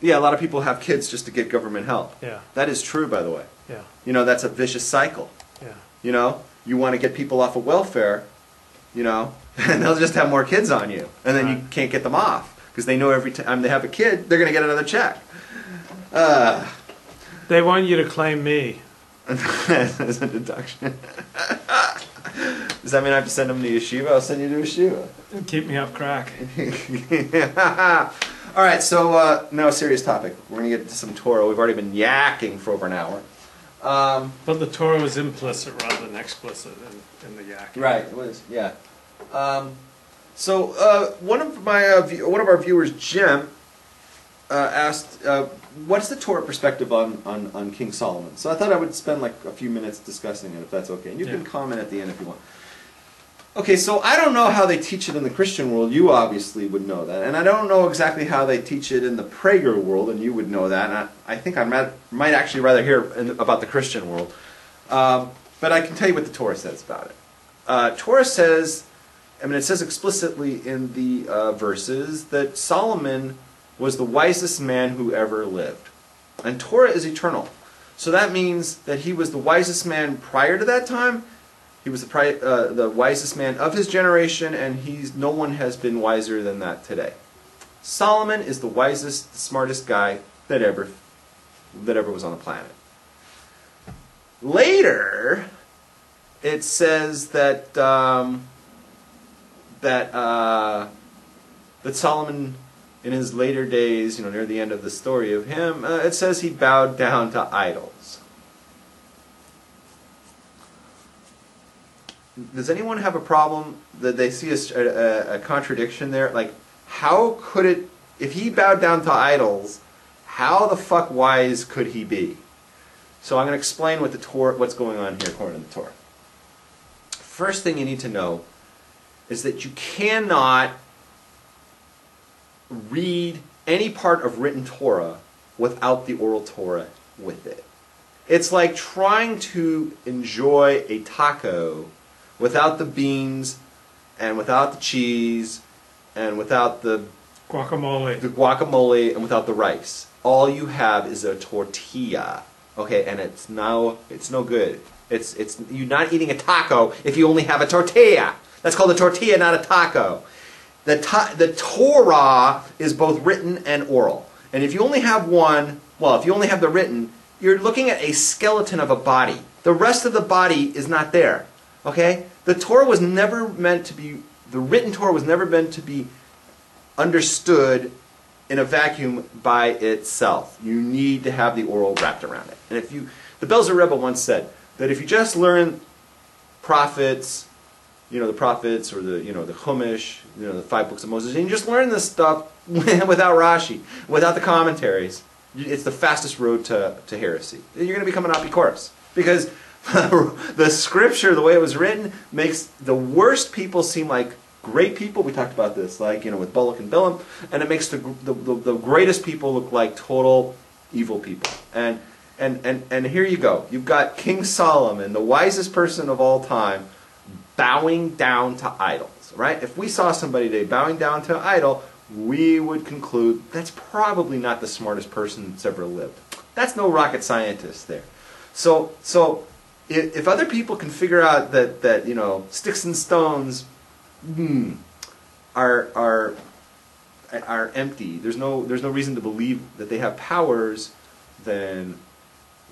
Yeah, a lot of people have kids just to get government help. Yeah. That is true, by the way. Yeah. You know, that's a vicious cycle. Yeah. You know, you want to get people off of welfare, you know, and they'll just have more kids on you. And then you can't get them off because they know every time they have a kid, they're going to get another check. They want you to claim me. As a deduction. Does that mean I have to send them to yeshiva? I'll send you to yeshiva. Keep me off crack. All right, so now a serious topic. We're going to get into some Torah. We've already been yakking for over an hour. But the Torah was implicit rather than explicit in the yakking. Right, it was, yeah. So one of our viewers, Jim, asked, what's the Torah perspective on King Solomon? So I thought I would spend like a few minutes discussing it, if that's okay. And you can comment at the end if you want. Okay, so I don't know how they teach it in the Christian world. You obviously would know that. And I don't know exactly how they teach it in the Prager world, and you would know that. And I think I might actually rather hear about the Christian world. But I can tell you what the Torah says about it. Torah says, I mean, it says explicitly in the verses that Solomon was the wisest man who ever lived. And Torah is eternal. So that means that he was the wisest man prior to that time. He was the wisest man of his generation, and no one has been wiser than that today. Solomon is the wisest, smartest guy that ever was on the planet. Later, it says that that Solomon, in his later days, you know, near the end of the story of him, it says he bowed down to idols. Does anyone have a problem that they see a contradiction there? Like, how could it, if he bowed down to idols, how the fuck wise could he be? So I'm going to explain what's going on here according to the Torah. First thing you need to know is that you cannot read any part of written Torah without the oral Torah with it. It's like trying to enjoy a taco without the beans and without the cheese and without the guacamole and without the rice. All you have is a tortilla. Okay, and it's no good. You're not eating a taco if you only have a tortilla. That's called a tortilla, not a taco. The Torah is both written and oral. And if you only have one, well, if you only have the written, you're looking at a skeleton of a body. The rest of the body is not there. Okay? The Torah was never meant to be, the written Torah was never meant to be understood in a vacuum by itself. You need to have the oral wrapped around it. And the Belzer Rebbe once said that if you just learn prophets, the prophets or the Chumash, the 5 books of Moses, and you just learn this stuff without Rashi, without the commentaries, it's the fastest road to heresy. You're going to become an Apikoros. Because the scripture, the way it was written, makes the worst people seem like great people. We talked about this, like, with Balak and Bilam, and it makes the greatest people look like total evil people. And here you go. You've got King Solomon, the wisest person of all time, bowing down to idols, right? If we saw somebody today bowing down to an idol, we would conclude that's probably not the smartest person that's ever lived. That's no rocket scientist there. So if other people can figure out that sticks and stones are empty, there's no reason to believe that they have powers, then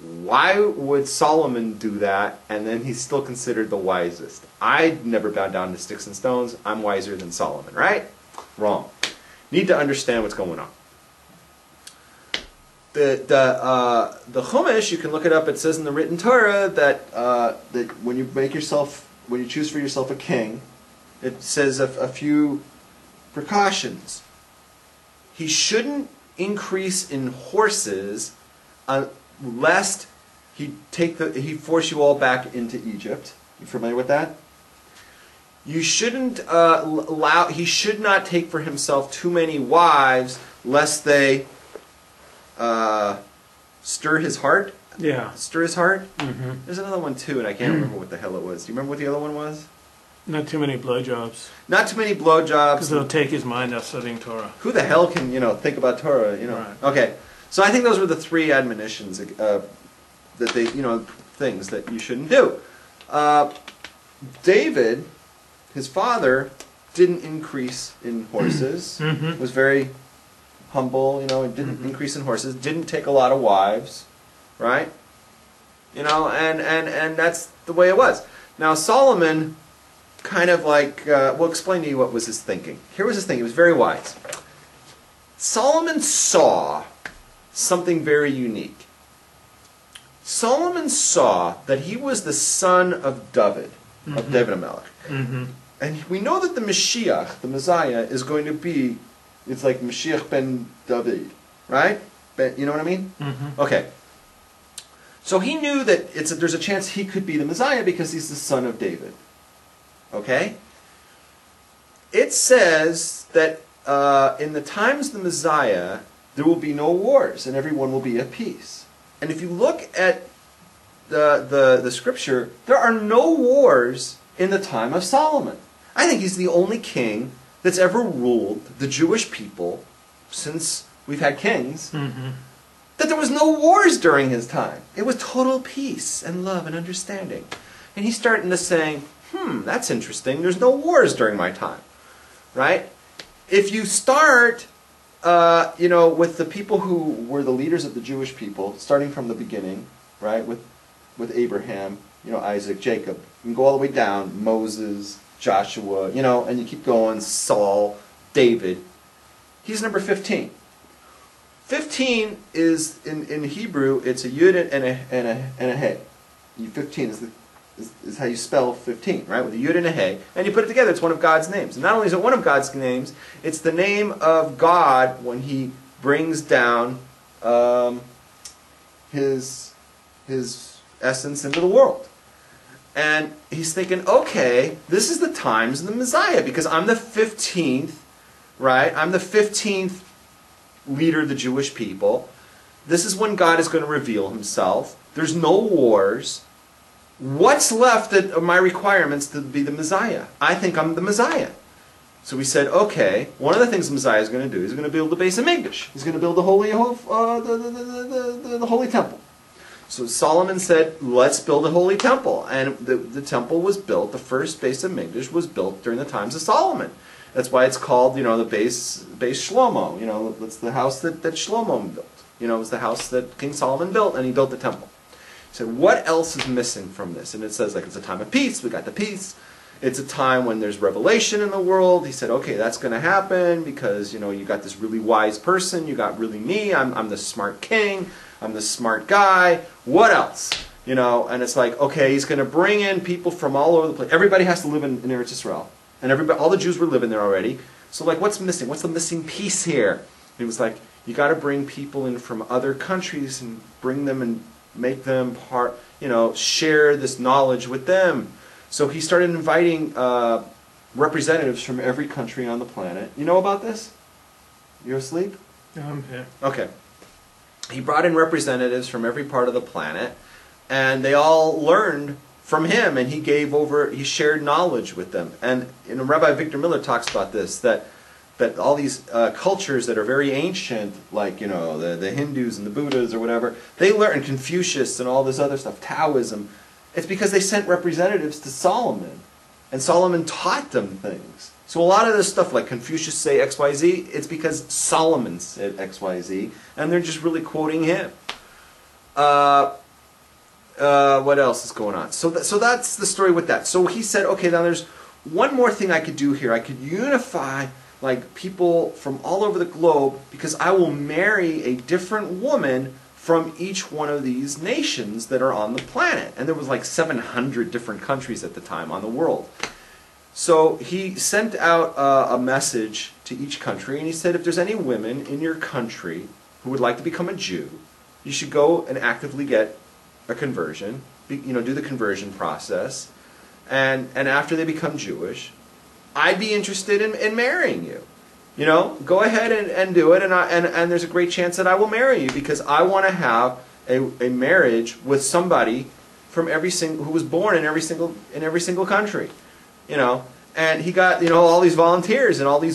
why would Solomon do that and then he's still considered the wisest? I'd never bow down to sticks and stones. I'm wiser than Solomon, right? Wrong. Need to understand what's going on. The Chumash, you can look it up. It says in the written Torah that when you choose for yourself a king, it says a few precautions. He shouldn't increase in horses, lest he force you all back into Egypt. You familiar with that? You shouldn't he should not take for himself too many wives, lest they stir his heart. Yeah. Stir his heart? Mm-hmm. There's another one too, and I can't remember what the hell it was. Do you remember what the other one was? Not too many blowjobs. Not too many blowjobs. Because it'll take his mind off studying Torah. Who the hell can, think about Torah, Right. Okay. So I think those were the three admonitions that they, things that you shouldn't do. David, his father, didn't increase in horses. Was very humble, didn't increase in horses, didn't take a lot of wives, right? And that's the way it was. Now Solomon kind of we'll explain to you what was his thinking. Here was his thinking. He was very wise. Solomon saw something very unique. Solomon saw that he was the son of David, of David Amalek. And we know that the Mashiach, the Messiah, is going to be, it's like Mashiach ben David, right? You know what I mean? Okay. So he knew that there's a chance he could be the Messiah because he's the son of David. Okay? It says that in the times of the Messiah, there will be no wars and everyone will be at peace. And if you look at the scripture, there are no wars in the time of Solomon. I think he's the only king that's ever ruled the Jewish people since we've had kings, that there was no wars during his time. It was total peace and love and understanding. And he's starting to say, that's interesting. There's no wars during my time, right? If you start, with the people who were the leaders of the Jewish people, starting from the beginning, right, with Abraham, Isaac, Jacob, you can go all the way down, Moses, Joshua, and you keep going, Saul, David. He's number 15. 15 is, in Hebrew, it's a yud and a hey. 15 is how you spell 15, right? With a yud and a hey. And you put it together, it's one of God's names. And not only is it one of God's names, it's the name of God when he brings down his essence into the world. And he's thinking, okay, this is the times of the Messiah, because I'm the 15th, right? I'm the 15th leader of the Jewish people. This is when God is going to reveal himself. There's no wars. What's left of my requirements to be the Messiah? I think I'm the Messiah. So we said, okay, one of the things the Messiah is going to do is he's going to build the base of Mikdash. He's going to build the holy temple. So Solomon said, let's build a holy temple. And the temple was built, the first base of Mikdash was built during the times of Solomon. That's why it's called, the base Shlomo. It's the house that Shlomo built. It was the house that King Solomon built, and he built the temple. He said, what else is missing from this? And it says, it's a time of peace. We got the peace. It's a time when there's revelation in the world. He said, okay, that's going to happen because, you got this really wise person. You got really me. I'm the smart king. I'm the smart guy. What else? And it's like, okay, he's going to bring in people from all over the place. Everybody has to live in Eretz Yisrael. And all the Jews were living there already. So what's missing? What's the missing piece here? And he was like, you got to bring people in from other countries and bring them and make them part, share this knowledge with them. So he started inviting representatives from every country on the planet. You know about this? You're asleep? No, I'm here. Okay. He brought in representatives from every part of the planet, and they all learned from him, and he shared knowledge with them. And Rabbi Victor Miller talks about this, that all these cultures that are very ancient, like the Hindus and the Buddhas or whatever, they learned Confucius and all this other stuff, Taoism. It's because they sent representatives to Solomon, and Solomon taught them things. So a lot of this stuff, like Confucius say XYZ, it's because Solomon said XYZ, and they're just really quoting him. What else is going on? So that's the story with that. So he said, okay, now there's one more thing I could do here. I could unify people from all over the globe, because I will marry a different woman from each one of these nations that are on the planet. And there was 700 different countries at the time on the world. So he sent out a message to each country, and he said, if there's any women in your country who would like to become a Jew, you should go and actively get a conversion, do the conversion process, and after they become Jewish, I'd be interested in marrying you. Go ahead and do it, and there's a great chance that I will marry you, because I want to have a marriage with somebody from who was born in every single country. you know, and he got, you know, all these volunteers and all these